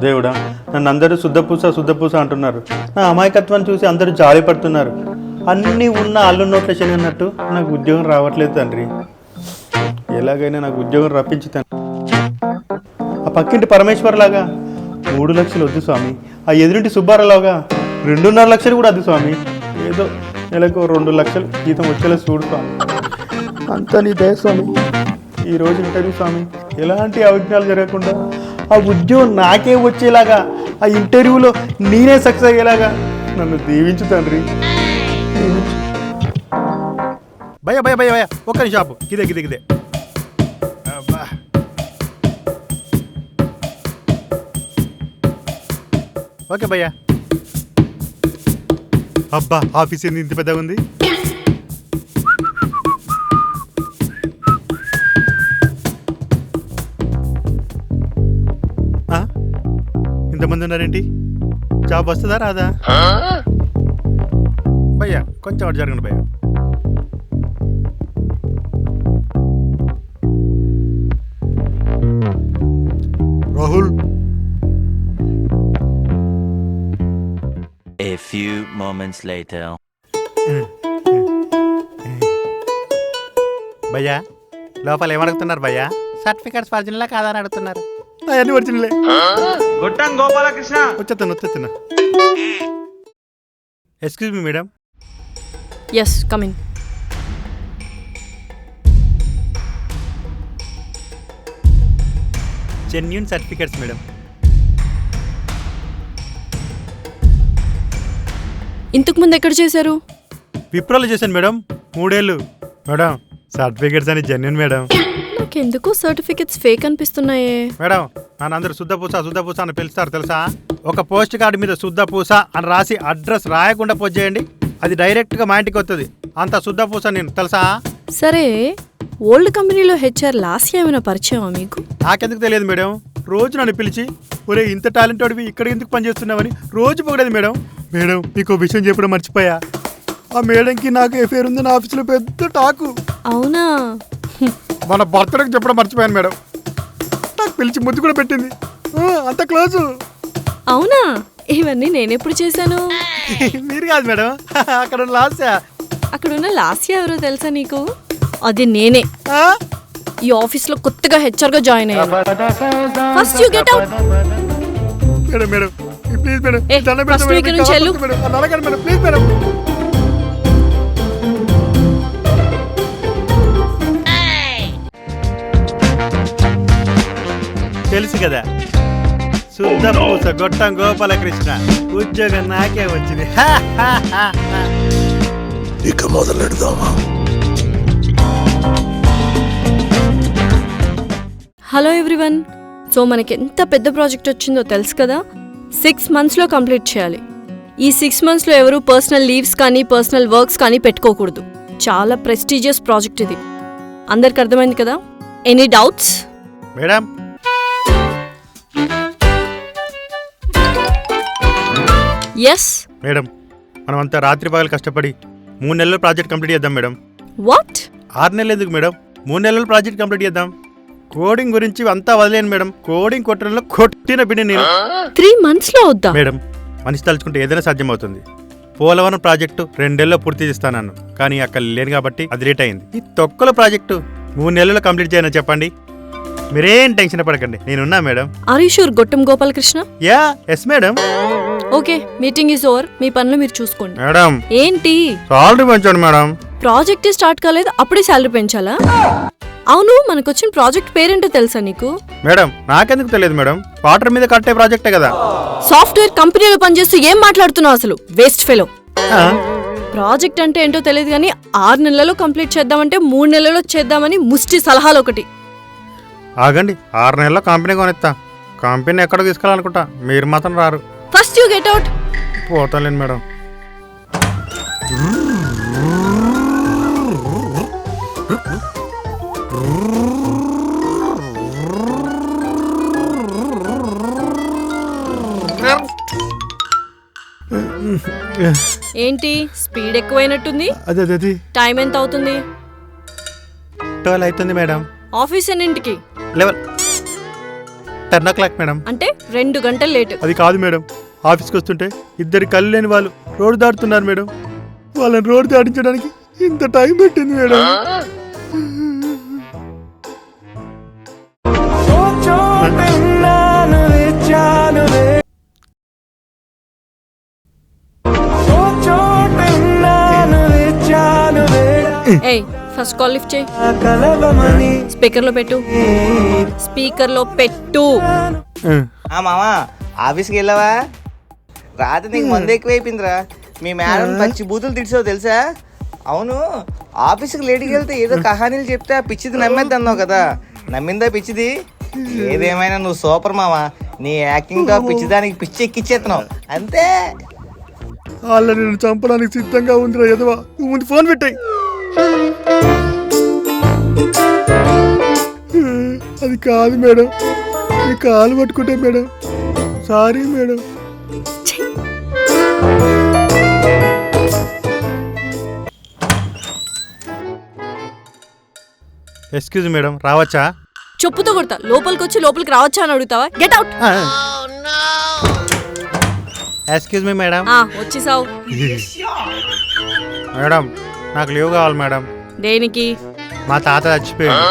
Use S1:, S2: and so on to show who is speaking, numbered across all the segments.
S1: దేవుడా, నన్ను అందరూ శుద్ధపూస అంటున్నారు. నా అమాయకత్వాన్ని చూసి అందరూ జాలి పడుతున్నారు. అన్నీ ఉన్న అల్లు నోట్ల శని అన్నట్టు నాకు ఉద్యోగం రావట్లేదు తండ్రి. ఎలాగైనా నాకు ఉద్యోగం రప్పించుతాను. ఆ పక్కింటి పరమేశ్వర్లాగా 3 లక్షలు వద్దు స్వామి. ఆ ఎదురింటి సుబ్బారావులాగా 2.5 లక్షలు కూడా వద్దు స్వామి. ఏదో నెలకు 2 లక్షలు జీతం వచ్చేలా చూడు స్వామి. అంతా నీ దయ స్వామి. ఈరోజు ఇంటర్వ్యూ స్వామి, ఎలాంటి అవిఘ్నాలు జరగకుండా ఆ ఉద్యోగం నాకే వచ్చేలాగా, ఆ ఇంటర్వ్యూలో నేనే సక్సెస్ అయ్యేలాగా నన్ను దీవించు తండ్రి.
S2: భయ భయ భయ భయ ఒక్క షాపు గిదే అబ్బా. ఓకే భయ్యా. అబ్బా, ఆఫీస్ ఏంది ఇంత పెద్దగా ఉంది? ఇంతమంది ఉన్నారేంటి? జాబ్ వస్తుందా రాదా? భయ్యా కొంచెం అటు జరగండి భయ్యా. Rahul.
S3: A few moments later.
S2: భయ్యా లోపల ఏమడుగుతున్నారు భయ్యా? సర్టిఫికేట్స్ ఒరిజినల్ కాదా అని అడుగుతున్నారు. అవన్నీ ఒరిజినలే.
S4: గొట్టం గోపాలకృష్ణ.
S2: వచ్చేస్తున్నా. Excuse me madam.
S5: Yes, coming.
S2: Genuine certificates madam.
S5: ఇంతకు ముందు ఎక్కడ చేశారు?
S2: విప్రోలో చేశాను మేడం, 3 ఏళ్ళు. మేడం సర్టిఫికేట్స్ అని జెన్యూన్ మేడం.
S5: నాకెందుకు సర్టిఫికెట్స్ ఫేక్ అనిపిస్తున్నాయే.
S2: మేడం నన్ను అందరూ శుద్ధపూస అని పిలుస్తారు తెలుసా? ఒక పోస్ట్ కార్డు మీద శుద్ధపూస అని రాసి అడ్రస్ రాయకుండా పోస్ట్ చేయండి, అది డైరెక్ట్గా మా ఇంటికి వస్తుంది. అంత శుద్ధపూస నేను తెలుసా?
S5: సరే, ఓల్డ్ కంపెనీలో హెచ్ఆర్ లాస్య ఏమైనా పరిచయమా మీకు?
S2: నాకెందుకు తెలియదు మేడం. రోజు నన్ను పిలిచి ఒరే ఇంత టాలెంట్ వాడివి ఇక్కడ ఎందుకు పనిచేస్తున్నావని రోజు పొగడేది మేడం. మేడం మీకు విషయం చెప్పడం మర్చిపోయా, ఆ మేడంకి నాకు ఎఫేర్ ఉంది నా ఆఫీసులో పెద్ద టాకు.
S5: అవునా?
S2: మన బర్త్డేకి చెప్పడం మర్చిపోయాను మేడం. నాకు పిలిచి ముద్దు కూడా పెట్టింది, అంత క్లోజు.
S5: అవునా? ఇవన్నీ నేనెప్పుడు చేశాను?
S2: మీరు కాదు మేడం, అక్కడ లాస్య.
S5: అక్కడున్న లాస్య ఎవరో తెలుసా నీకు? అది నేనే. ఈ ఆఫీస్ లో కొత్తగా హెచ్ఆర్ గా జాయిన్ అయ్యాను. First you get out.
S2: Madam madam please madam,
S5: first week నుంచి వెళ్ళు.
S2: Madam please madam. తెలుసు కదా, శుద్ధపూస గొట్టం గోపాలకృష్ణ. ఉద్యోగం నాకే వచ్చింది.
S6: ఇక మొదలెడదామా?
S5: Hello everyone. సో మనకి ఎంత పెద్ద ప్రాజెక్ట్ వచ్చిందో తెలుసు కదా. 6 months లో కంప్లీట్ చేయాలి. ఈ 6 months లో ఎవరు పర్సనల్ లీవ్స్ కానీ పర్సనల్ వర్క్స్ కానీ పెట్టుకోకూడదు. చాలా ప్రెస్టీజియస్ ప్రాజెక్ట్ ఇది. అందరికి అర్థమైంది కదా? Any doubts?
S2: Madam
S5: yes
S2: madam, మనమంతా రాత్రి పగలు కష్టపడి 3 నెలలు ప్రాజెక్ట్ కంప్లీట్ చేద్దాం మేడం.
S5: వాట్?
S2: 6 నెలలు ఎందుకు మేడం, 3 నెలలు ప్రాజెక్ట్ కంప్లీట్ చేద్దాం. కోడింగ్ గురించి అంతా వదిలేను మేడం, కోడింగ్ కొట్టడంలో కొట్టిన బిడ్డ నేను.
S5: 3 months లో వద్దా?
S2: మేడం మనిషి తలుచుకుంటే ఏదైనా సాధ్యమవుతుంది. పోలవరం ప్రాజెక్టు 2 నెలల్లో పూర్తి చేస్తాను, కానీ అక్కడ లేను కాబట్టి అది లేట్ అయింది. ఈ తొక్కల ప్రాజెక్టు 3 నెలల్లో కంప్లీట్ చేయను చెప్పండి. మీరేం టెన్షన్ పడకండి, నేనున్నా madam.
S5: Are you sure Gottam Gopalakrishna?
S2: Yeah yes madam.
S5: Okay, meeting is over. మీ పనులు మీరు చూసుకోండి.
S2: మేడం
S5: ఏంటి?
S2: సాలరీ పెంచండి మేడం.
S5: ప్రాజెక్ట్ స్టార్ట్ కాలేదు, అప్పుడే శాలరీ పెంచాలా? అవును, మనకొచ్చిన ప్రాజెక్ట్ పేరేంటో తెలుసా నీకు?
S2: మేడం నాకెందుకు తెలియదు మేడం, వాటర్ మీద కట్టే ప్రాజెక్టే కదా.
S5: సాఫ్ట్వేర్ కంపెనీలో పనిచేస్తూ ఏం మాట్లాడుతున్నావు అసలు? Waste fellow. ప్రాజెక్ట్ అంటే ఏంటో తెలియదు కానీ 6 నెలల్లో కంప్లీట్ చేద్దామంటే 3 నెలల్లో చేద్దామని ముష్టి సలహాలు ఒకటి.
S2: ఆగండి, 6 నెలల్లో కంపెనీ కొనిస్తా. కంపెనీ ఎక్కడ తీసుకెళ్ళాలనుకుంటా, మీరు మాత్రం రారు.
S5: First you get out.
S2: పోతానులేండి మేడం.
S5: ఏంటి స్పీడ్ ఎక్కువైనట్టుంది?
S2: అదే అది
S5: టైం ఎంత అవుతుంది?
S2: 12 అవుతుంది మేడం.
S5: ఆఫీస్ ఎన్నింటికి?
S2: 10 o'clock మేడం.
S5: అంటే 2 గంటలు లేటు.
S2: అది కాదు మేడం, ఆఫీస్కి వస్తుంటే ఇద్దరు కళ్ళు లేని వాళ్ళు రోడ్డు దాటుతున్నారు మేడం. వాళ్ళని రోడ్డు దాటించడానికి ఇంత టైం పెట్టింది మేడం.
S5: ఏయ్ ఫస్ట్ కాల్ లిఫ్ట్ చేయి. స్పీకర్లో పెట్టు. స్పీకర్లో పెట్టు.
S4: మామా ఆఫీస్కి వెళ్ళావా? రాత్రి నీకు మందు ఎక్కువైపోయిందిరా. మీ మేడం మంచి బూతులు తిడిసావు తెలుసా? అవును, ఆఫీస్కి లేట్కి వెళ్తే ఏదో కహానీలు చెప్తే ఆ పిచ్చిది నమ్మేద్ది అన్నావు కదా, నమ్మిందా పిచ్చిది? ఏదేమైనా నువ్వు సూపర్ మామా. నీ యాక్టింగ్తో పిచ్చిదానికి పిచ్చి ఎక్కిచ్చేస్తున్నావు అంతే.
S2: వాళ్ళ నేను చంపడానికి సిద్ధంగా ఉందిరా ఎదవా. నువ్వు ముందు ఫోన్ పెట్టాయి. అది కాదు మేడం, నీ కాలు పట్టుకుంటే madam. Sorry madam. Excuse madam, రావచ్చా?
S5: చెప్పుతో కొడతా. లోపలికి వచ్చి లోపలికి రావచ్చా అని అడుగుతావా? Get out.
S2: Excuse me madam.
S5: వచ్చేసావు.
S2: మేడం నాకు లీవ్ కావాలి మేడం.
S5: దేనికి?
S2: మా తాత చచ్చిపోయాడు.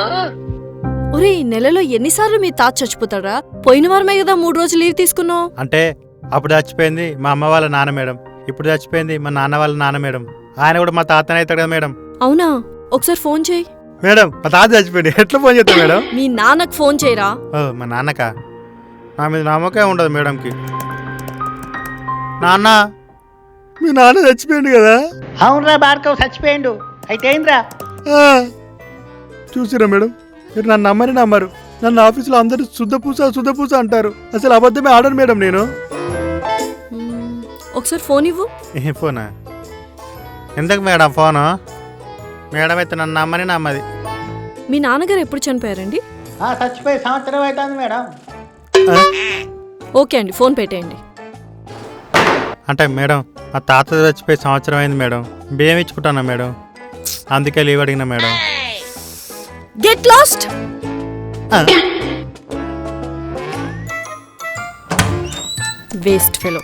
S5: ఒరే నెలలో ఎన్నిసార్లు మీ తాత చచ్చిపోతాడా? పోయిన వారమే కదా 3 రోజులు లీవ్ తీసుకున్నావు.
S2: అంటే అప్పుడు చచ్చిపోయింది మా అమ్మ వాళ్ళ నాన్న మేడం, ఇప్పుడు చచ్చిపోయింది మా నాన్న వాళ్ళ నాన్న మేడం. ఆయన కూడా మా తాతనే అవుతాడు కదా మేడం.
S5: అవునా? ఒకసారి ఫోన్ చేయి.
S2: మేడం మా తాత చచ్చిపోయింది, ఎట్లా ఫోన్ చేస్తా మేడం?
S5: మీ నాన్నకు ఫోన్ చేయరా?
S2: ఓ మా నాన్నకా? నా మీద నమ్మకం ఉండదు మేడంకి. నాన్న, మీ నాన్న చచ్చిపోయింది కదా?
S7: అవునరా భార్గవ్ చచ్చిపోయిండు. అయితే ఏంద్రా?
S2: చూసిరా మేడం, మీరు నన్ను నమ్మరు. నన్ను ఆఫీసులో అందరూ శుద్ధపూస అంటారు. అసలు అబద్ధమే ఆడను మేడం నేను.
S5: ఒకసారి ఫోన్ ఇవ్వు.
S2: ఏ ఫోనా? ఎందుకు మేడం ఫోను? మేడం అయితే నన్ను నమ్మది.
S5: మీ నాన్నగారు ఎప్పుడు చనిపోయారండి?
S7: చచ్చిపోయి సంవత్సరం అవుతుంది మేడం.
S5: ఓకే అండి, ఫోన్ పెట్టేయండి.
S2: అంటే మేడం మా తాత చచ్చిపోయి సంవత్సరం అయింది మేడం. బియ్యం ఇచ్చుకుంటానా మేడం, అందుకే లీవ్ అడిగినా madam.
S5: Get lost. Waste fellow.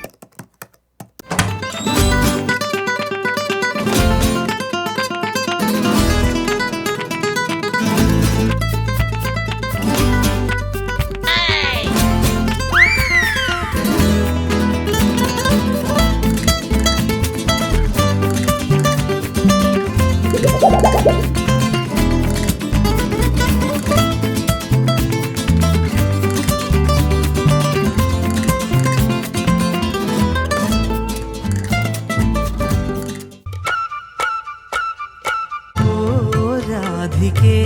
S8: రాధికే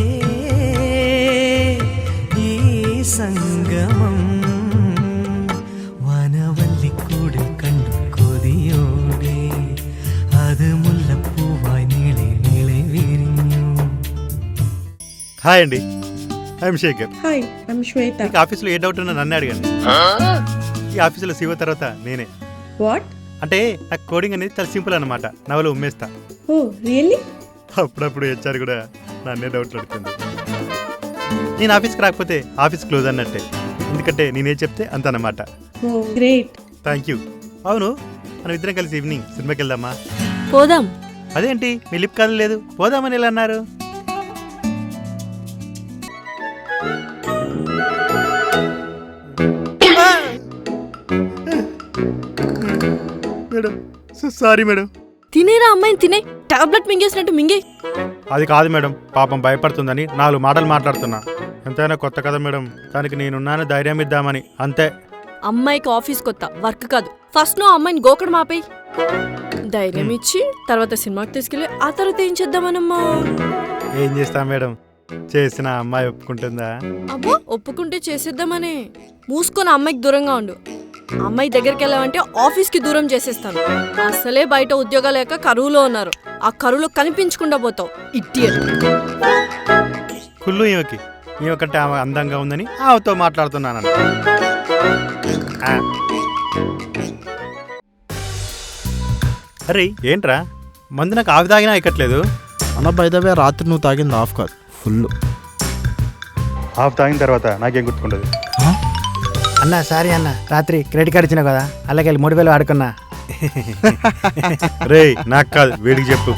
S8: ఈ సంగమం വനവല്ലി കൂടെ കണ്ടു കൊതിയോടെ അത് മുല്ലപ്പൂവായി നീളെ നീളെ വിരിഞ്ഞു.
S2: హాయ్ అండి, ఐఎమ్ శేఖర్.
S9: హాయ్, ఐమ్ శ్వేత.
S2: మీకు ఆఫీస్లో ఏ డౌట్ ఉన్నా నన్ను అడగండి. ఈ ఆఫీసులో శివ తర్వాత నేనే.
S9: వాట్?
S2: అంటే నాకు కోడింగ్ అనేది చాలా సింపుల్ అన్నమాట. నవలో ఉమ్మేస్తా.
S9: ఓ రియల్లీ?
S2: అప్పుడప్పుడు హెచ్ఆర్ కూడా నన్నే డౌట్లు అడుగుతుంది. నేను ఆఫీస్కి రాకపోతే ఆఫీస్ క్లోజ్ అన్నట్టే, ఎందుకంటే నేనే చెప్తే అంత అన్నమాట.
S9: ఓ గ్రేట్.
S2: Thank you. అవును, మనం ఇద్దరం కలిసి ఈవినింగ్ సినిమాకి వెళ్దామా?
S5: పోదాం.
S2: అదేంటి మీ లిప్ కాదు లేదు, పోదామని ఎలా అన్నారు? Madam sorry madam.
S5: తినేరా అమ్మాయిని, తినే. టాబ్లెట్ మింగేసినట్టు మింగే.
S2: అది కాదు మేడం, పాపం భయపడుతుందని 4 మాటలు మాట్లాడుతున్నా. ఎంతైనా కొత్త కదా మేడం, దానికి నేనున్నాను ధైర్యం ఇద్దామని అంతే.
S5: అమ్మాయికి ఆఫీస్ కొత్త, వర్క్ కాదు. ఫస్ట్ నువ్వు అమ్మాయిని గోకడు మాపేయి. ధైర్యం ఇచ్చి తర్వాత సినిమాకి తీసుకెళ్ళి ఆ తర్వాత ఏం చేద్దామనమ్మా?
S2: ఏం చేస్తా మేడం, చేసిన అమ్మాయి ఒప్పుకుంటుందా?
S5: అబ్బో, ఒప్పుకుంటే చేసేద్దామనే. మూసుకొని అమ్మాయికి దూరంగా ఉండు. అమ్మాయి దగ్గరికి వెళ్ళామంటే ఆఫీస్కి దూరం చేసేస్తాను. అసలే బయట ఉద్యోగాలు లేక కరువులో ఉన్నారు. ఆ కరువులో కనిపించకుండా పోతావు. ఇడియట్.
S2: కుళ్ళు ఈమెకి, ఈమెకంటే ఆమె అందంగా ఉందని ఆమెతో మాట్లాడుతున్నాను. అరే ఏంట్రా మందు నాకు ఆవి తాగినా ఎక్కట్లేదు.
S10: అన్న బయటవే రాత్రి నువ్వు తాగింది ఆఫ్ కాదు, ఫుల్.
S2: హాఫ్ తాగిన తర్వాత నాకేం గుర్తుకుంటుంది.
S11: అన్న సారీ అన్న, రాత్రి క్రెడిట్ కార్డు ఇచ్చినా కదా, అలాగే 3,000 వాడుకున్నా.
S2: రే నాకు కాదు, వీడికి చెప్పు.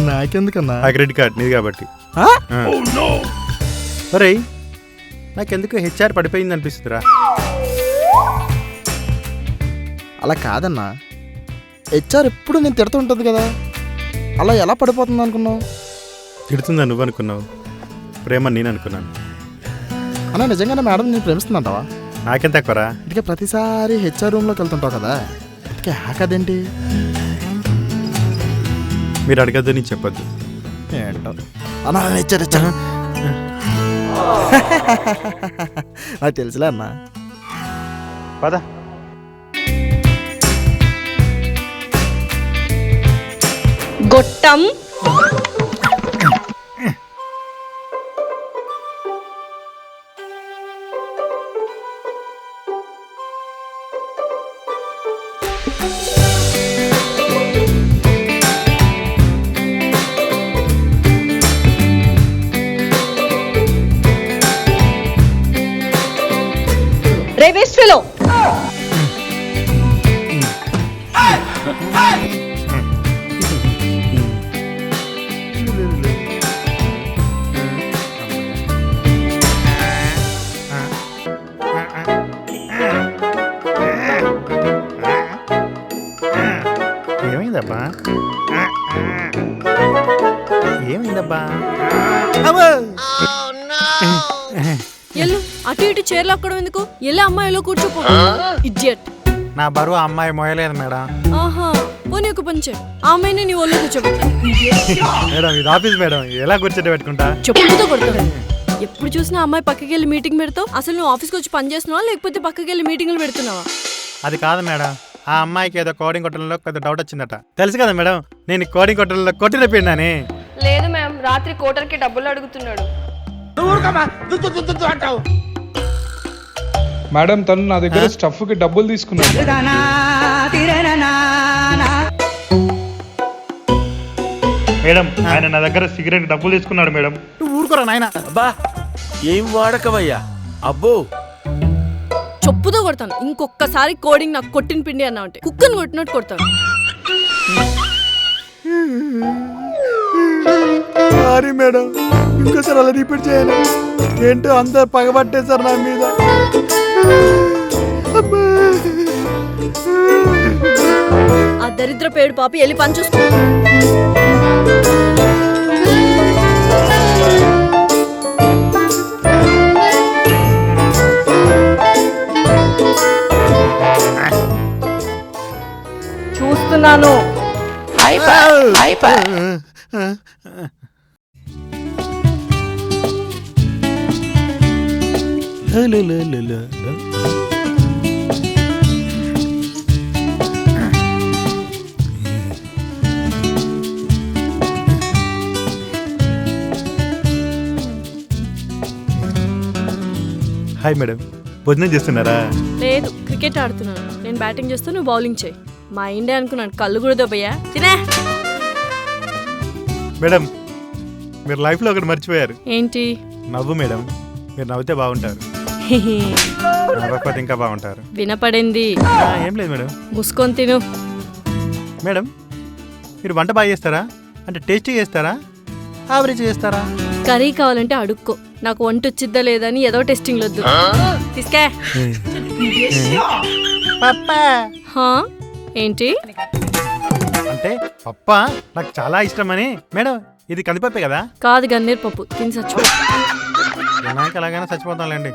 S10: నాకెందుకన్నా?
S2: ఆ క్రెడిట్ కార్డ్ నీది కాబట్టి. అరే నాకెందుకు హెచ్ఆర్ పడిపోయింది అనిపిస్తుందిరా.
S10: అలా కాదన్నా, హెచ్ఆర్ ఎప్పుడు నేను తిడుతుంటుంది కదా, అలా ఎలా పడిపోతుంది అనుకున్నావు?
S2: తిడుతుందా నువ్వు అనుకున్నావు, ప్రేమ నేను అనుకున్నాను.
S10: అన్న నిజంగానే మేడం నేను ప్రేమిస్తుందంటావా?
S2: నాకేం తక్కువరా.
S10: ఇదికే ప్రతిసారి హెచ్ఆర్ రూమ్లోకి వెళ్తుంటావు కదా, ఇదికే హ్యాకదేంటి?
S2: మీరు అడగద్దు, నేను చెప్పొద్దు.
S10: ఏంటో అన్నా హెచ్ఆర్ హెచ్ఆర్ నాకు తెలుసులే అన్నా.
S2: పద.
S5: గొట్టం రే వేస్ట్ ఫెలో.
S2: ఏమైందబ్బా, ఏమైందబ్బా?
S5: ఎల్లు అటు ఇటు చీరలు అక్కడం ఎందుకు? ఎల్లు అమ్మాయిలో కూర్చోపో. ఇడియట్.
S11: నా బరువు అమ్మాయి మోయలేదు మేడం.
S5: ఆహా, పోనీ ఒక పని చేయి, ఆ అమ్మాయిని నీ ఒళ్ళు కూర్చోబెట్టు.
S2: మేడం ఇది ఆఫీస్ మేడం, ఎలా కూర్చొని పెట్టుకుంటా?
S5: చెప్పులతో కొడతాను. ఎప్పుడు చూసినా అమ్మాయి పక్కకి వెళ్ళి మీటింగ్ పెడతావు. అసలు నువ్వు ఆఫీస్కి వచ్చి పని చేస్తున్నావా లేకపోతే పక్కకి వెళ్ళి మీటింగ్లు పెడుతున్నావా?
S2: అది కాదు మేడం, ఆ అమ్మాయికి ఏదో కోడింగ్ కొట్టడంలో పెద్ద డౌట్ వచ్చిందట. తెలుసు కదా మేడం, నేను కోడింగ్ కొట్టడంలో కొట్టిన పిండాని.
S5: లేదు మ్యామ్, రాత్రి కోటర్కి డబ్బులు అడుగుతున్నాడు.
S12: మేడం తను నా దగ్గర స్టఫ్ కి డబ్బులు తీసుకున్నాడు.
S2: మేడం ఆయన నా దగ్గర సిగరెట్ డబ్బులు తీసుకున్నాడు మేడం.
S11: నువ్వు ఊరుకోరా నాయన.
S6: అబ్బా ఏం వాడకవయ్యా, అబ్బో.
S5: చెప్పుతో కొడతాను. ఇంకొకసారి కోడింగ్ నాకు కొట్టిన పిండి అన్నా అంటే కుక్కను కొట్టినట్టు కొడతాను.
S10: సారీ మేడం, ఇంకోసారి అలా రిపీట్ చేయను. ఏంటో అందరు పగబట్టేశారు నా మీద.
S5: ఆ దరిద్ర పేడు పాపి వెళ్ళి పని చూసుకో. చూస్తున్నాను.
S2: హాయ్ మేడం, భోజనం చేస్తున్నారా?
S5: లేదు, క్రికెట్ ఆడుతున్నాను. నేను బ్యాటింగ్ చేస్తూ నువ్వు బౌలింగ్ చేయి. మా ఇండియా అనుకున్నాను, కళ్ళు కూడా దొబ్బయ్యా. తినే.
S2: మేడం మీరు లైఫ్లో ఒకటి మర్చిపోయారు.
S5: ఏంటి?
S2: నవ్వు మేడం, మీరు నవ్వుతే బాగుంటారు, నవ్వకపోతే ఇంకా బాగుంటారు.
S5: వినపడింది.
S2: ఏం లేదు మేడం.
S5: మూసుకొని తిను.
S2: మేడం మీరు వంట బాగా చేస్తారా? అంటే టేస్టీ చేస్తారా, యావరేజ్ చేస్తారా?
S5: కర్రీ కావాలంటే అడుక్కో, నాకు వంట వచ్చిద్దా లేదని ఏదో టెస్టింగ్ వద్దు. తీసుకే. హా? ఏంటి?
S2: అంటే పప్ప నాకు చాలా ఇష్టమని. మేడం ఇది కందిపప్పే కదా?
S5: కాదు, గన్నేరు పప్పు. తిని చచ్చిపో.
S2: నాకు ఎలాగైనా చచ్చిపోతాంలేండి.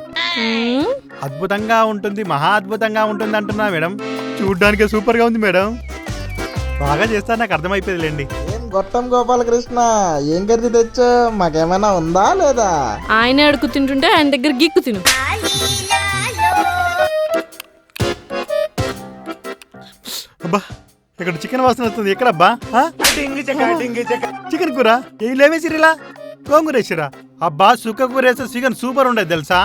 S2: అద్భుతంగా ఉంటుంది, మహా అద్భుతంగా ఉంటుంది అంటున్నా మేడం. చూడ్డానికి సూపర్ గా ఉంది మేడం. బాగా చేస్తారు, నాకు అర్థమైపోయిందిలేండి.
S10: ఏం గొట్టం గోపాలకృష్ణ, ఏం కర్రీ తెచ్చా? మాకేమైనా ఉందా లేదా?
S5: ఆయనే అడుగు తింటుంటే ఆయన దగ్గర గీక్కు తిను.
S2: అబ్బా ఇక్కడ చికెన్ వాసన వస్తుంది. ఎక్కడబ్బా? చికెన్ కూర ఏం లేవేసిరిలా? గోంగూర వేసిరా? అబ్బా సుక్క కూర వేస్తే చికెన్ సూపర్ ఉండేది తెలుసా?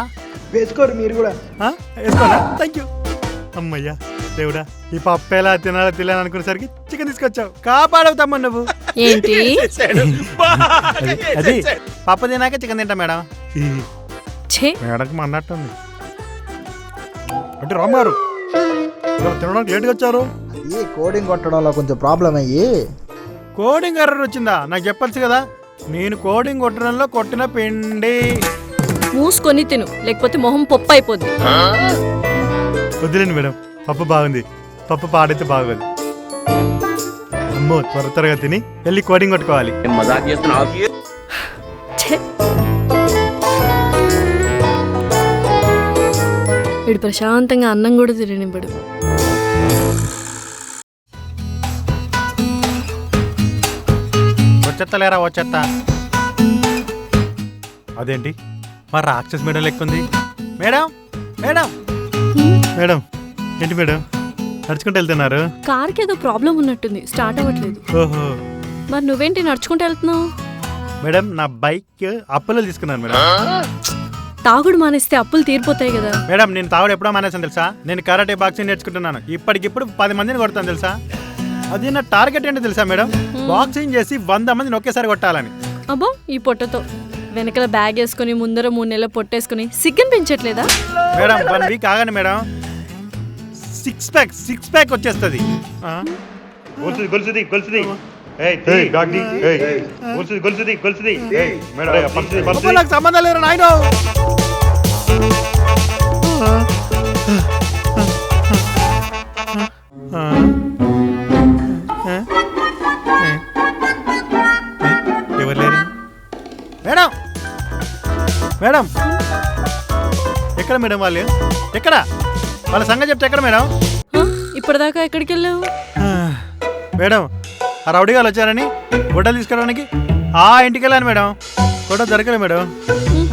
S7: వేసుకోరు మీరు కూడా.
S2: వేసుకోనా? Thank you. అమ్మయ్యా దేవుడా ఈ పప్పు ఎలా తినాలో తెలియని అనుకునేసరికి చికెన్ తీసుకొచ్చావు. కాపాడవు తమ్ముడు నువ్వు.
S5: ఏంటి
S2: అది పప్పు తినాక చికెన్ తింటా మేడం.
S5: ఛే
S2: మేడంకి అన్నట్టుంది. అంటే రామారు తినడానికి లేట్గా వచ్చారు.
S10: అది కోడింగ్ కొట్టడంలో కొంచెం ప్రాబ్లం అయ్యి.
S2: కోడింగ్ ఎర్రర్ వచ్చిందా? నాకు చెప్పచ్చు కదా. నేను కోడింగ్ కొట్టడంలో కొట్టిన పిండి.
S5: మూసుకొని తిను, లేకపోతే మొహం పప్పు అయిపోద్ది.
S2: వద్దులేండి మేడం, పప్పు బాగుంది. పప్పు పాడైతే బాగోదు. అమ్మో త్వరగా తిని వెళ్ళి కోడింగ్ కొట్టుకోవాలి.
S5: ఛే. వీడు ప్రశాంతంగా అన్నం కూడా తిననివ్వడు.
S2: వచ్చేత్తలేరా వచ్చేత్తా. అదేంటి మా రాక్షస్ మేడం లెక్కుంది. మేడం మేడం మేడం ఏంటి మేడం నడుచుకుంటూ వెళ్తున్నారు?
S5: కార్కి ఏదో ప్రాబ్లం ఉన్నట్టుంది, స్టార్ట్ అవ్వట్లేదు.
S2: ఓహో
S5: మరి నువ్వేంటి నడుచుకుంటూ వెళ్తున్నావు?
S2: మేడం నా బైక్ అప్పులో తీసుకున్నాను మేడం.
S5: తాగుడు మానేస్తే అప్పులు తీరిపోతాయి కదా.
S2: మేడం నేను తాగుడు ఎప్పుడో మానేసాను తెలుసా. నేను కరాటే బాక్సింగ్ నేర్చుకుంటున్నాను. ఇప్పటికిప్పుడు 10 మందిని కొడతాను తెలుసా. అది నా టార్గెట్ ఏంటో తెలుసా మేడం, బాక్సింగ్ చేసి 100 మందిని ఒకేసారి కొట్టాలని.
S5: అబ్బో ఈ పొట్టతో వెనకాల బ్యాగ్ వేసుకుని ముందర 3 నెలలు పొట్టేసుకుని సిగ్గని పెంచట్లేదా?
S2: మేడం 1 వీక్ ఆగండి మేడం, 6 ప్యాక్ వచ్చేస్తుంది. నాకు సంబంధం లేరు నాయన. ఎవరు లేరు మేడం. మేడం ఎక్కడ మేడం వాళ్ళు? ఎక్కడ వాళ్ళ సంగతి చెప్తే ఎక్కడ మేడం?
S5: ఇప్పటిదాకా ఎక్కడికి వెళ్ళావు?
S2: మేడం ఆ రౌడీ గారు వచ్చారని గొడ్డలు తీసుకురావడానికి ఆ ఇంటికి వెళ్ళాను మేడం. గొడ్డ దొరకలేదు మేడం.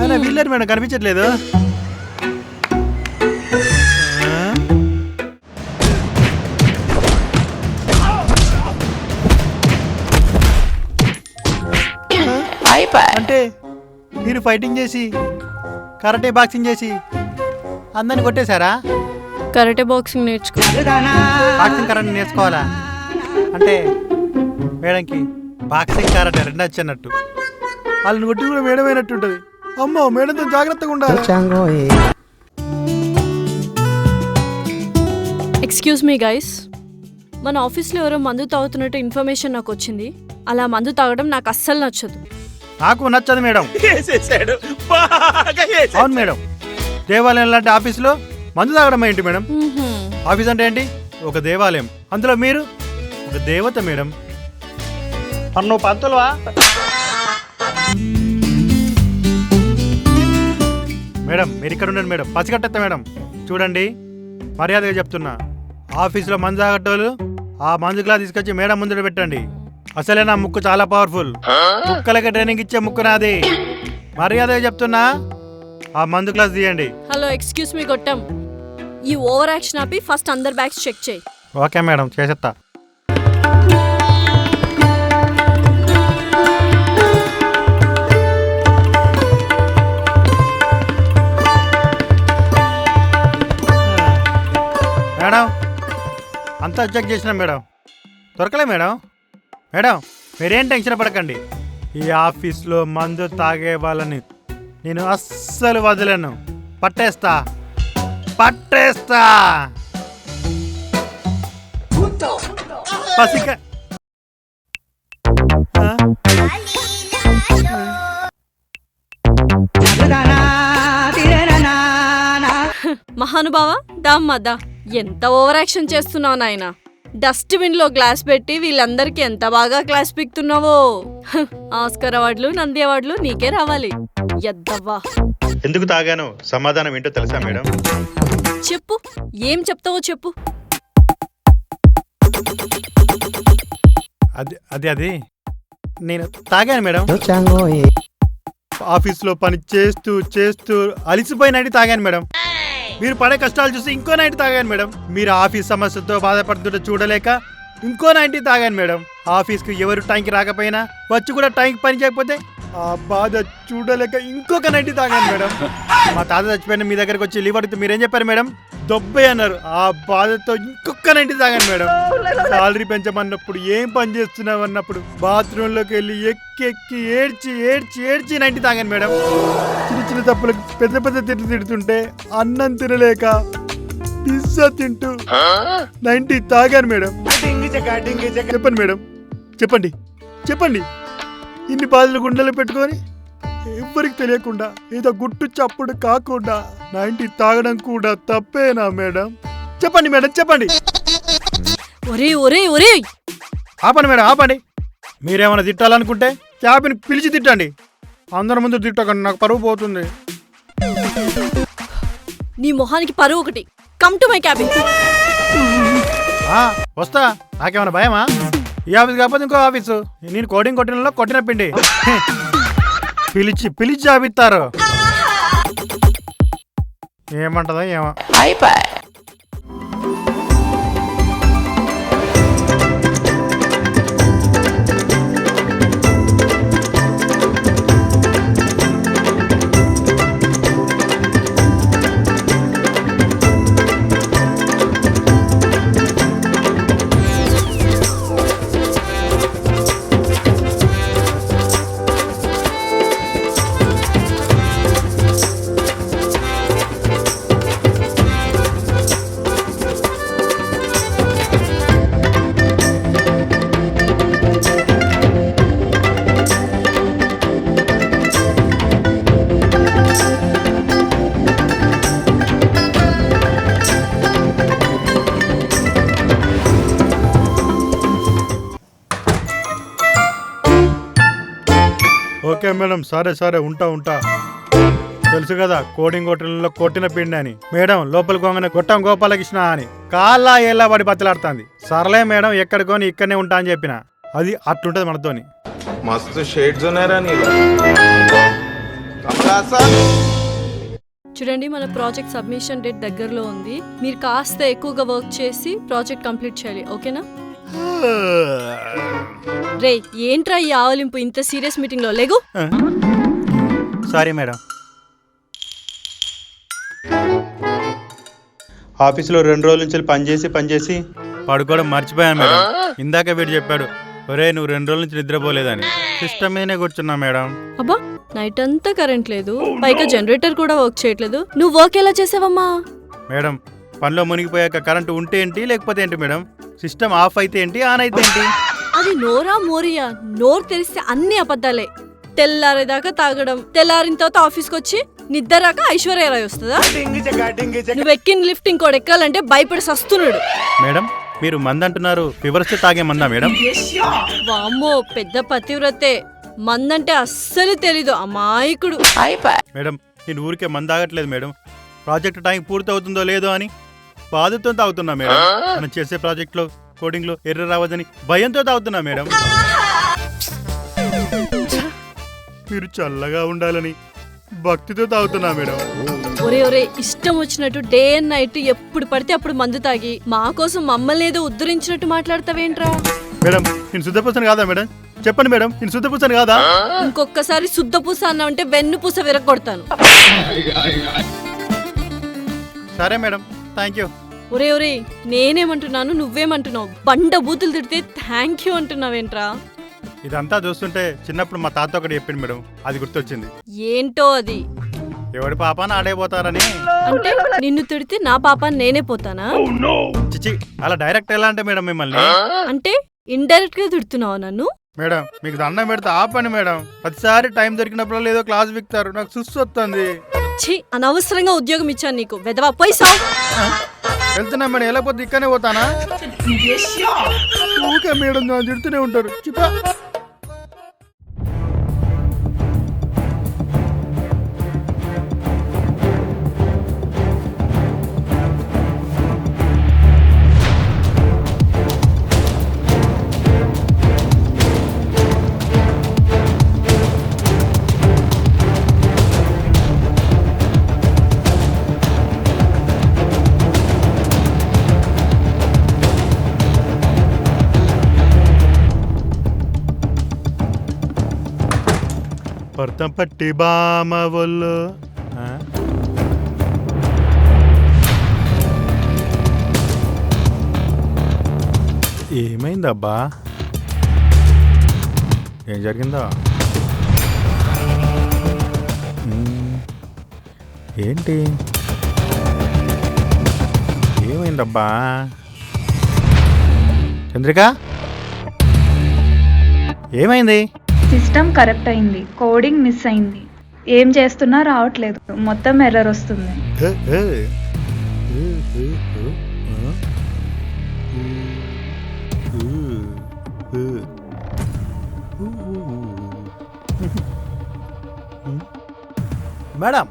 S2: ఆయన వీళ్ళారు మేడం, కనిపించట్లేదు. అంటే మీరు ఫైటింగ్ చేసి కరాటే బాక్సింగ్ చేసి అందరిని కొట్టేశారా?
S5: కరాటే బాక్సింగ్ నేర్చుకో.
S2: బాక్సింగ్ కరాటే నేర్చుకోవాలా? అంటే మేడంకి బాక్సింగ్ కరాటే 2 వచ్చన్నట్టు. వాళ్ళని కొట్టి కూడా మేడం అయినట్టు ఉంటుంది. అమ్మో మేడంతో జాగ్రత్తగా ఉండాలి.
S5: ఎక్స్క్యూజ్ మీ గైస్, మన ఆఫీస్లో ఎవరో మందు తాగుతున్నట్టు ఇన్ఫర్మేషన్ నాకు వచ్చింది. అలా మందు తాగడం నాకు అస్సలు నచ్చదు.
S2: నాకు నచ్చదు మేడం. అవును మేడం, దేవాలయం లాంటి ఆఫీసులో మందు తాగడం ఏంటి మేడం? ఆఫీస్ అంటే ఏంటి? ఒక దేవాలయం, అందులో మీరు ఒక దేవత మేడం.
S1: నువ్వు పంతులువా?
S2: మేడం మీరు ఇక్కడ ఉండండి మేడం, పసిగట్టేస్తా మేడం. చూడండి మర్యాదగా చెప్తున్నా, ఆఫీసులో మందు తాగట్టోళ్ళు ఆ మందు గ్లాస్ తీసుకొచ్చి మేడం ముందు పెట్టండి. అసలే నా ముక్కు చాలా పవర్ఫుల్. ముక్కలకి ట్రైనింగ్ ఇచ్చే ముక్కు నాది. మర్యాదగా చెప్తున్నా, ఆ మందు గ్లాస్ తీయండి.
S5: హలో ఎక్స్క్యూజ్ మీ గొట్టం, ఈ ఓవర్ యాక్షన్ ఆపి ఫస్ట్ అందర్ బ్యాగ్స్ చెక్ చేయి.
S2: ఓకే మేడం చేసేస్తా. మేడం అంతా చెక్ చేసినా మేడం, దొరకలే మేడం. మేడం మీరేం టెన్షన్ పడకండి, ఈ ఆఫీస్లో మందు తాగే వాళ్ళని నేను అస్సలు వదిలేను. పట్టేస్తా పట్టేస్తా. పసిక
S5: మహానుభావ దామ్మదా, ఎంత ఓవర్ యాక్షన్ చేస్తున్నావు నాయన. డస్ట్బిన్ లో గ్లాస్ పెట్టి వీళ్ళందరికీ ఎంత బాగా క్లాస్ పీకుతున్నావో. ఆస్కర్ అవార్డులు నంది అవార్డులు నీకే రావాలి. ఎద్దవ్వా.
S2: ఎందుకు తాగాను సమాధానం ఏంటో తెలుసా మేడం?
S5: చెప్పు, ఏం చెప్తావో చెప్పు.
S2: అది నేను తాగాను మేడం. ఆఫీస్లో పని చేస్తూ చేస్తూ అలిసిపోయి నైట్ తాగాను మేడం. మీరు పడే కష్టాలు చూసి ఇంకో నైట్ తాగాను మేడం. మీరు ఆఫీస్ సమస్యతో బాధపడుతుంటే చూడలేక ఇంకో నైట్ తాగాను మేడం. ఆఫీస్కి ఎవరు టైంకి రాకపోయినా వచ్చి కూడా టైంకి పని చేయకపోతే ఆ బాధ చూడలేక ఇంకొక 90 తాగాను మేడం. మా తాత చచ్చిపోయిన మీ దగ్గరకు వచ్చి లీవ్ అడిగితే మీరేం చెప్పారు మేడం? దొబ్బే అన్నారు. ఆ బాధతో ఇంకొక 90 తాగాను మేడం. సాలరీ పెంచమన్నప్పుడు ఏం పని చేస్తున్నావు అన్నప్పుడు బాత్రూంలోకి వెళ్ళి ఎక్కి ఏడ్చి 90 తాగాను మేడం. చిన్న చిన్న తప్పులకు పెద్ద పెద్ద తిట్లు తిడుతుంటే అన్నం తినలేక పిజ్జా తింటూ 90 తాగాను మేడం. చెప్పండి మేడం, చెప్పండి ఇన్ని బాధలు గుండెలు పెట్టుకొని ఎవ్వరికి తెలియకుండా ఏదో గుట్టు చప్పుడు కాకుండా 90 తాగడం కూడా తప్పేనా మేడం? చెప్పండి మేడం, చెప్పండి.
S5: ఒరే
S2: ఆపండి మేడం, ఆపండి. మీరేమైనా తిట్టాలనుకుంటే క్యాబ్ని పిలిచి తిట్టండి. అందరి ముందు తిట్టకండి, నాకు పరువు పోతుంది.
S5: నీ మొహానికి పరువు ఒకటి. Come to my cabin.
S2: వస్తా, నాకేమైనా భయమా? ఈ ఆఫీస్ కాకపోతే ఇంకో ఆఫీసు. నేను కోడింగ్ కొట్టినలో కొట్టిన పిండి పిలిచి జాబిత్తారు. ఏమంటదో ఏమో. ఓకే మేడం, సరే ఉంటా. తెలుసు కదా కోడింగ్ హోటల్లో కొట్టిన పిండి అని. మేడం లోపలికి పోగానే కొట్టం గోపాలకృష్ణ అని కాళ్ళ ఏళ్ళ పడి బతిలాడుతుంది. సర్లే మేడం, ఎక్కడికోని ఇక్కడనే ఉంటా అని చెప్పిన. అది అట్లుంటది మనతోని.
S12: మస్తు షేడ్స్ ఉన్నారా నీలో.
S5: చూడండి, మన ప్రాజెక్ట్ సబ్మిషన్ డేట్ దగ్గరలో ఉంది. మీరు కాస్త ఎక్కువగా వర్క్ చేసి ప్రాజెక్ట్ కంప్లీట్ చేయాలి, ఓకేనా? రే ఏంట్రా ఈ ఆవలింపు ఇంత సీరియస్ మీటింగ్ లో? లేగు.
S2: Sorry madam.
S1: ఆఫీసులో 2 రోజుల నుంచి పనిచేసి
S2: పడుకోవడం మర్చిపోయాను మేడం. ఇందాక వీడు చెప్పాడు, ఒరే నువ్వు 2 రోజుల నుంచి నిద్రపోలేదని. సిస్టమ్ మీదనే కూర్చున్నా మేడం.
S5: అబ్బా, నైట్ అంతా కరెంట్ లేదు, పైగా జనరేటర్ కూడా వర్క్ చేయట్లేదు. నువ్వు వర్క్ ఎలా చేసావమ్మా?
S2: మేడం పనిలో మునిగిపోయాక కరెంటు ఉంటే ఏంటి, లేకపోతే ఏంటి మేడం? సిస్టమ్ ఆఫ్ అయితే ఏంటి, ఆన్ అయితే ఏంటి?
S5: అది నోరా మోరియా. నోరు తెరిస్తే అన్ని అబద్ధాలే. తెల్లారేదాకా తాగడం, తెల్లారిన తర్వాత ఆఫీస్కి వచ్చి నిద్రరాక ఐశ్వర్యరాయ్ వస్తుందా? నువ్వు ఎక్కిన లిఫ్ట్ ఇంకోటి ఎక్కాలంటే భయపడి సస్తున్నాడు.
S2: మేడం మీరు మందంటున్నారు, ఫీవర్స్ తాగే మందా మేడం?
S5: వామ్మో, పెద్ద పతివ్రతే. మందంటే అస్సలు తెలీదు, అమాయకుడు.
S2: మేడం నేను ఊరికే మంద తాగట్లేదు మేడం. ప్రాజెక్ట్ టైం పూర్తి అవుతుందో లేదో అని బాధతో తాగుతున్నా మేడం. మనం చేసే ప్రాజెక్ట్లో కోడింగ్లో ఎర్ర రావద్దని భయంతో తాగుతున్నా మేడం. మీరు చల్లగా ఉండాలని భక్తితో తాగుతున్నా మేడం.
S5: ఒరే ఇష్టం వచ్చినట్టు డే అండ్ నైట్ ఎప్పుడు పడితే అప్పుడు మందు తాగి మా కోసం మమ్మల్ని ఏదో ఉద్ధరించినట్టు మాట్లాడతావేంట్రా?
S2: మేడం నేను శుద్ధపూసను కాదా మేడం? చెప్పండి మేడం, నేను శుద్ధపూసను కాదా?
S5: ఇంకొకసారి శుద్ధపూస అన్నావంటే వెన్నుపూస విరగొడతాను.
S2: సరే మేడం, థ్యాంక్ యూ.
S5: ఒరే నేనేమంటున్నాను, నువ్వేమంటున్నావు? బండ బూతులు తిడితే థ్యాంక్ యూ అంటున్నావేంట్రా?
S2: ఇదంతా చూస్తుంటే చిన్నప్పుడు మా తాత ఒకటి చెప్పింది మేడం, అది గుర్తొచ్చింది.
S5: ఏంటో అది?
S2: ఎవడి పాపాన ఆడైపోతారని.
S5: అంటే నిన్ను తిడితే నా పాపాన్ని నేనే పోతానా?
S2: చిచి, అలా డైరెక్ట్ ఎలా అంటే మేడం మిమ్మల్ని?
S5: అంటే ఇండైరెక్ట్ గా తిడుతున్నావా నన్ను?
S2: మేడం మీకు దండం పెడితే ఆపండి మేడం. ప్రతిసారి టైం దొరికినప్పుడు ఏదో క్లాస్ విక్తారు, నాకు సుస్సు వస్తుంది.
S5: ఛీ, అనవసరంగా ఉద్యోగం ఇచ్చాను నీకు, వెదవా. పోయి సావు.
S2: వెళ్తున్నా మేడం, వెళ్ళకపోతే ఇక్కడనే పోతానా? ఊకే మేడం తిడుతూనే ఉంటారు. చిపా. పడతాం పట్టి బామ వాళ్ళు ఏమైందబ్బా? ఏం జరిగిందా? ఏంటి ఏమైందబ్బా? చంద్రిక ఏమైంది?
S13: సిస్టమ్ కరెక్ట్ అయింది, కోడింగ్ మిస్ అయింది. ఏం చేస్తున్నా రావట్లేదు, మొత్తం ఎర్రర్ వస్తుంది.
S2: మేడం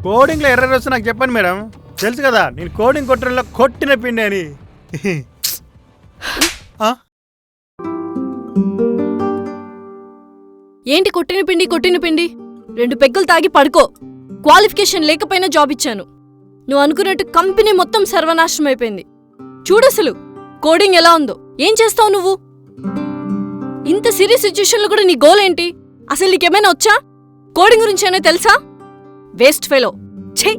S2: కోడింగ్లో ఎర్రర్ వస్తే నాకు చెప్పండి మేడం. తెలుసు కదా నేను కోడింగ్ కొట్టడంలో కొట్టిన పిండి అని.
S5: ఏంటి కొట్టిన పిండి? 2 పెగ్గులు తాగి పడుకో. క్వాలిఫికేషన్ లేకపోయినా జాబ్ ఇచ్చాను. నువ్వు అనుకున్నట్టు కంపెనీ మొత్తం సర్వనాశనం అయిపోయింది. చూడసలు కోడింగ్ ఎలా ఉందో. ఏం చేస్తావు నువ్వు? ఇంత సీరియస్ సిచ్యుయేషన్లో కూడా నీ గోల్ ఏంటి? అసలు నీకేమైనా వచ్చా? కోడింగ్ గురించి అయినా తెలుసా? Waste fellow. ఛే!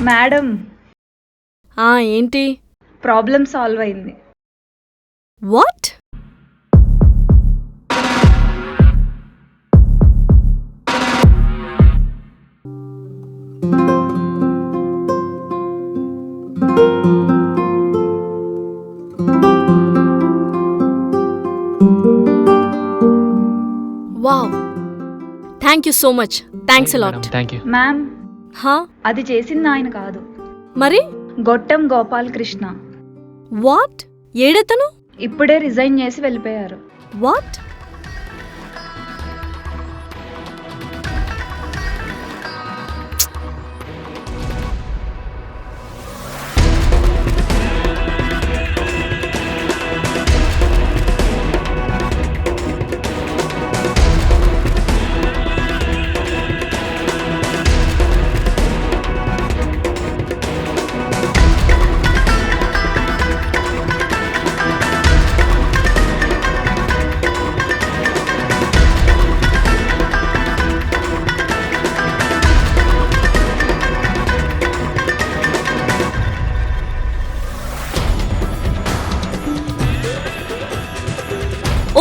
S13: మేడం
S5: ఏంటి?
S13: ప్రాబ్లం సాల్వ్ అయింది.
S5: What? Wow, thank you so much. Thanks a lot.
S13: Ma'am,
S5: హా?
S13: అది చేసింది ఆయన కాదు,
S5: మరి
S13: గొట్టం గోపాలకృష్ణ.
S5: వాట్? ఏడతను?
S13: ఇప్పుడే రిజైన్ చేసి వెళ్ళిపోయారు.
S5: వాట్?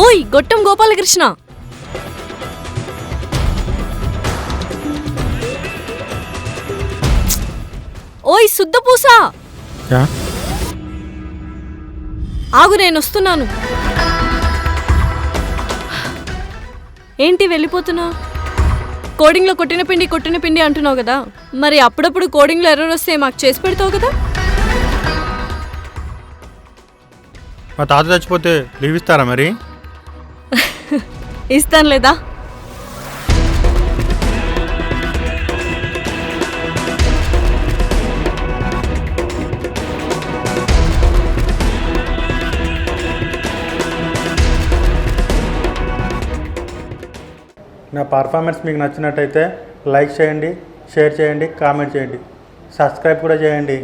S5: ఓయ్ గొట్టం గోపాలకృష్ణ, ఓయ్ శుద్ధపూస, ఆగు, నేను వస్తున్నాను. ఏంటి వెళ్ళిపోతున్నావు? కోడింగ్లో కొట్టిన పిండి అంటున్నావు కదా, మరి అప్పుడప్పుడు కోడింగ్లో ఎర్రర్ వస్తే మాకు చేసి పెడతావు కదా?
S2: మా తాత చచ్చిపోతే లీవ్ ఇస్తారా మరి?
S5: ఇస్తాను లేదా?
S1: నా పర్ఫార్మెన్స్ మీకు నచ్చినట్టయితే లైక్ చేయండి, షేర్ చేయండి, కామెంట్ చేయండి, సబ్స్క్రైబ్ కూడా చేయండి.